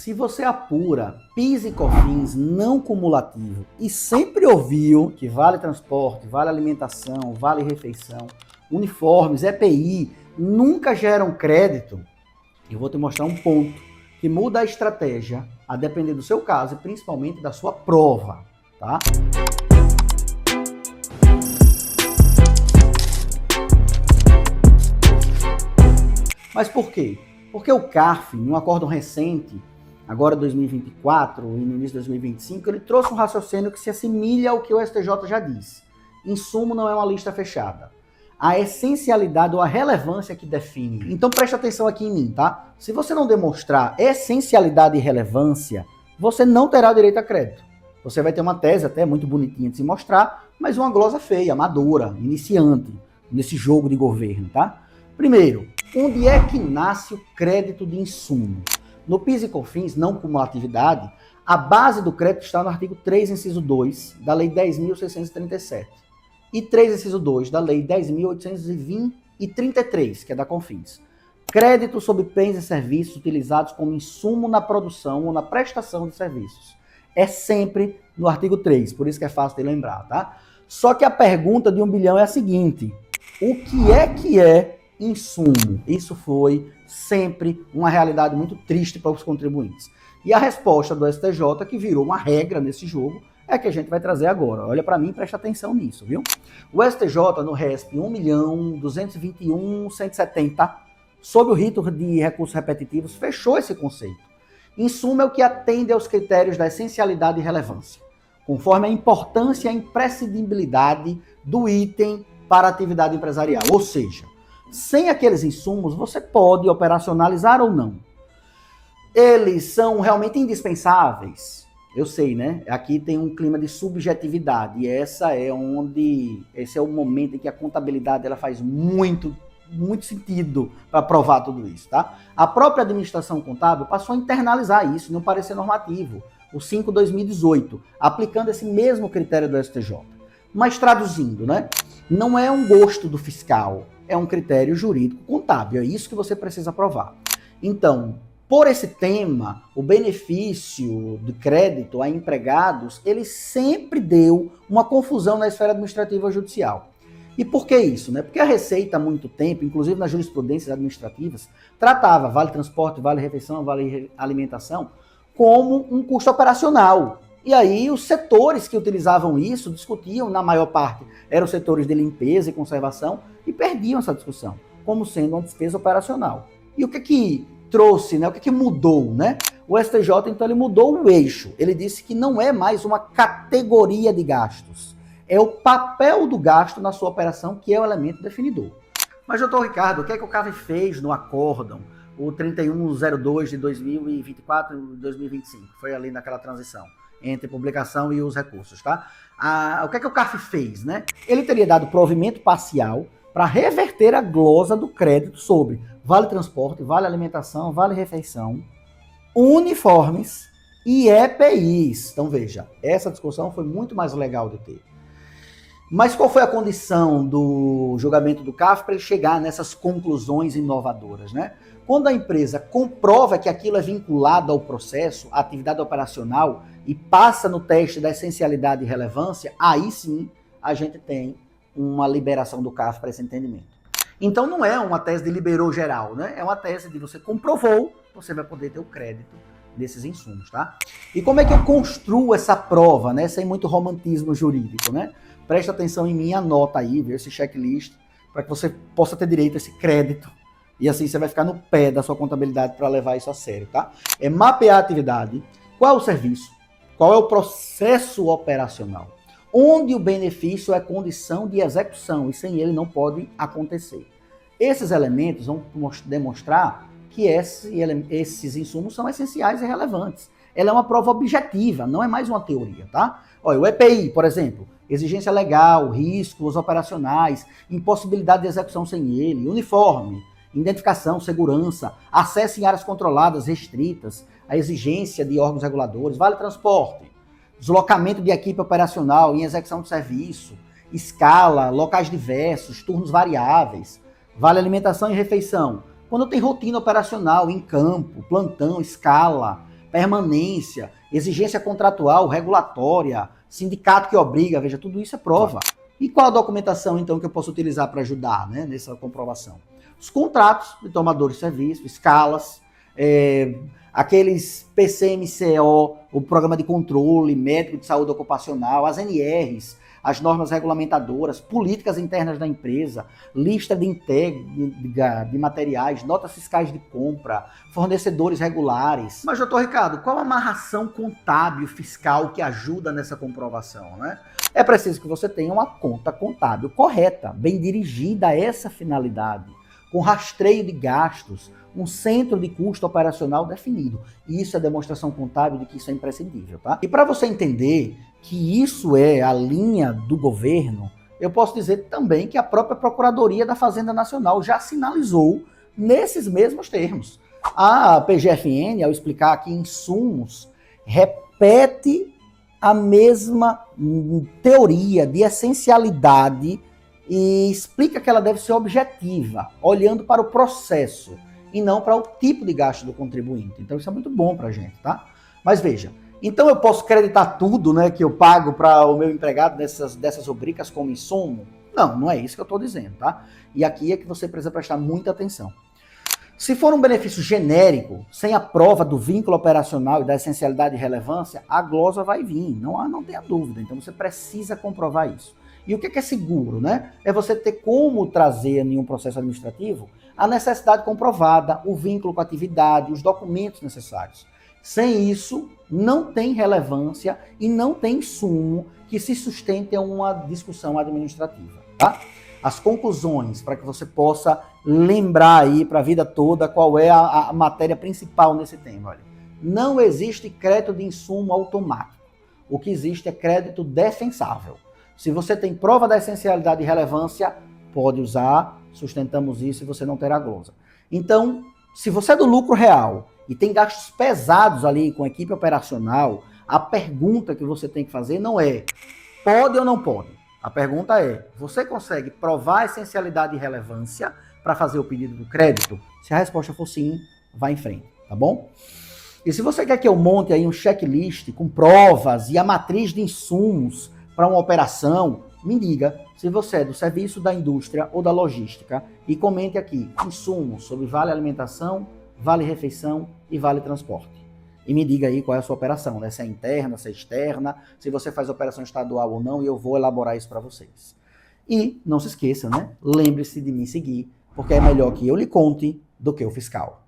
Se você apura PIS e COFINS não cumulativo e sempre ouviu que vale transporte, vale alimentação, vale refeição, uniformes, EPI, nunca geram crédito, eu vou te mostrar um ponto que muda a estratégia a depender do seu caso e principalmente da sua prova, tá? Mas por quê? Porque o CARF, em um acórdão recente, agora 2024 e no início de 2025, ele trouxe um raciocínio que se assemelha ao que o STJ já disse. Insumo não é uma lista fechada. A essencialidade ou a relevância que define. Então preste atenção aqui em mim, tá? Se você não demonstrar essencialidade e relevância, você não terá direito a crédito. Você vai ter uma tese até muito bonitinha de se mostrar, mas uma glosa feia, amadora, iniciante, nesse jogo de governo, tá? Primeiro, onde é que nasce o crédito de insumo? No PIS e COFINS, não cumulatividade, a base do crédito está no artigo 3, inciso 2, da Lei 10.637. E 3, inciso 2, da Lei 10.833, que é da COFINS. Crédito sobre bens e serviços utilizados como insumo na produção ou na prestação de serviços. É sempre no artigo 3, por isso que é fácil de lembrar, tá? Só que a pergunta de 1 bilhão é a seguinte: o que é insumo? Isso foi sempre uma realidade muito triste para os contribuintes. E a resposta do STJ, que virou uma regra nesse jogo, é que a gente vai trazer agora. Olha para mim, presta atenção nisso, viu? O STJ, no RESP 1.221.170, sob o rito de recursos repetitivos, fechou esse conceito. Insumo é o que atende aos critérios da essencialidade e relevância, conforme a importância e a imprescindibilidade do item para a atividade empresarial. Ou seja, sem aqueles insumos, você pode operacionalizar ou não. Eles são realmente indispensáveis. Eu sei, né? Aqui tem um clima de subjetividade e esse é o momento em que a contabilidade ela faz muito sentido para provar tudo isso, tá? A própria administração contábil passou a internalizar isso no parecer normativo, o 5/2018, aplicando esse mesmo critério do STJ. Mas traduzindo, né? Não é um gosto do fiscal, é um critério jurídico contábil, é isso que você precisa provar. Então, por esse tema, o benefício do crédito a empregados, ele sempre deu uma confusão na esfera administrativa judicial. E por que isso? Né? Porque a Receita, há muito tempo, inclusive nas jurisprudências administrativas, tratava vale transporte, vale refeição, vale alimentação, como um custo operacional. E aí os setores que utilizavam isso discutiam, na maior parte, eram setores de limpeza e conservação, e perdiam essa discussão, como sendo uma despesa operacional. E o que trouxe, né? O que mudou, né? O STJ, então, ele mudou o eixo. Ele disse que não é mais uma categoria de gastos. É o papel do gasto na sua operação que é o elemento definidor. Mas, doutor Ricardo, o que é que o CARF fez no acórdão, o 3102 de 2024 e 2025? Foi ali naquela transição entre publicação e os recursos, tá? O que é que o CARF fez, né? Ele teria dado provimento parcial para reverter a glosa do crédito sobre vale transporte, vale alimentação, vale refeição, uniformes e EPIs. Então veja, essa discussão foi muito mais legal de ter. Mas qual foi a condição do julgamento do CARF para ele chegar nessas conclusões inovadoras, né? Quando a empresa comprova que aquilo é vinculado ao processo, à atividade operacional, e passa no teste da essencialidade e relevância, aí sim a gente tem uma liberação do CARF para esse entendimento. Então não é uma tese de liberou geral, né? É uma tese de você comprovou, você vai poder ter o crédito desses insumos, tá? E como é que eu construo essa prova, né? Sem muito romantismo jurídico, né? Presta atenção em mim, anota aí, vê esse checklist, para que você possa ter direito a esse crédito. E assim você vai ficar no pé da sua contabilidade para levar isso a sério, tá? É mapear a atividade, qual é o serviço, qual é o processo operacional, onde o benefício é condição de execução e sem ele não pode acontecer. Esses elementos vão demonstrar que esses insumos são essenciais e relevantes. Ela é uma prova objetiva, não é mais uma teoria, tá? Olha, o EPI, por exemplo, exigência legal, riscos operacionais, impossibilidade de execução sem ele, uniforme, identificação, segurança, acesso em áreas controladas, restritas, a exigência de órgãos reguladores, vale transporte, deslocamento de equipe operacional em execução de serviço, escala, locais diversos, turnos variáveis, vale alimentação e refeição. Quando tem rotina operacional em campo, plantão, escala, permanência, exigência contratual, regulatória, sindicato que obriga, veja, tudo isso é prova. E qual a documentação, então, que eu posso utilizar para ajudar, né, nessa comprovação? Os contratos de tomadores de serviço, escalas, aqueles PCMCO, o Programa de Controle Médico de Saúde Ocupacional, as NRs, as normas regulamentadoras, políticas internas da empresa, lista de entrega de materiais, notas fiscais de compra, fornecedores regulares. Mas, doutor Ricardo, qual a amarração contábil fiscal que ajuda nessa comprovação, né? É preciso que você tenha uma conta contábil correta, bem dirigida a essa finalidade, com rastreio de gastos, um centro de custo operacional definido. E isso é demonstração contábil de que isso é imprescindível, tá? E para você entender que isso é a linha do governo, eu posso dizer também que a própria Procuradoria da Fazenda Nacional já sinalizou nesses mesmos termos. A PGFN, ao explicar que insumos, repete a mesma teoria de essencialidade e explica que ela deve ser objetiva, olhando para o processo e não para o tipo de gasto do contribuinte. Então isso é muito bom para a gente, tá? Mas veja, então eu posso creditar tudo, né, que eu pago para o meu empregado dessas rubricas como insumo? Não, não é isso que eu estou dizendo, tá? E aqui é que você precisa prestar muita atenção. Se for um benefício genérico, sem a prova do vínculo operacional e da essencialidade e relevância, a glosa vai vir, não tenha dúvida. Então você precisa comprovar isso. E o que é seguro, né? É você ter como trazer em um processo administrativo a necessidade comprovada, o vínculo com a atividade, os documentos necessários. Sem isso, não tem relevância e não tem insumo que se sustente a uma discussão administrativa, tá? As conclusões, para que você possa lembrar aí para a vida toda qual é a matéria principal nesse tema. Olha, não existe crédito de insumo automático. O que existe é crédito defensável. Se você tem prova da essencialidade e relevância, pode usar, sustentamos isso e você não terá glosa. Então, se você é do lucro real e tem gastos pesados ali com a equipe operacional, a pergunta que você tem que fazer não é pode ou não pode. A pergunta é, você consegue provar a essencialidade e relevância para fazer o pedido do crédito? Se a resposta for sim, vá em frente, tá bom? E se você quer que eu monte aí um checklist com provas e a matriz de insumos para uma operação, me diga se você é do serviço, da indústria ou da logística e comente aqui insumos sobre vale alimentação, vale refeição e vale transporte. E me diga aí qual é a sua operação, né? Se é interna, se é externa, se você faz operação estadual ou não, e eu vou elaborar isso para vocês. E não se esqueça, né? Lembre-se de me seguir, porque é melhor que eu lhe conte do que o fiscal.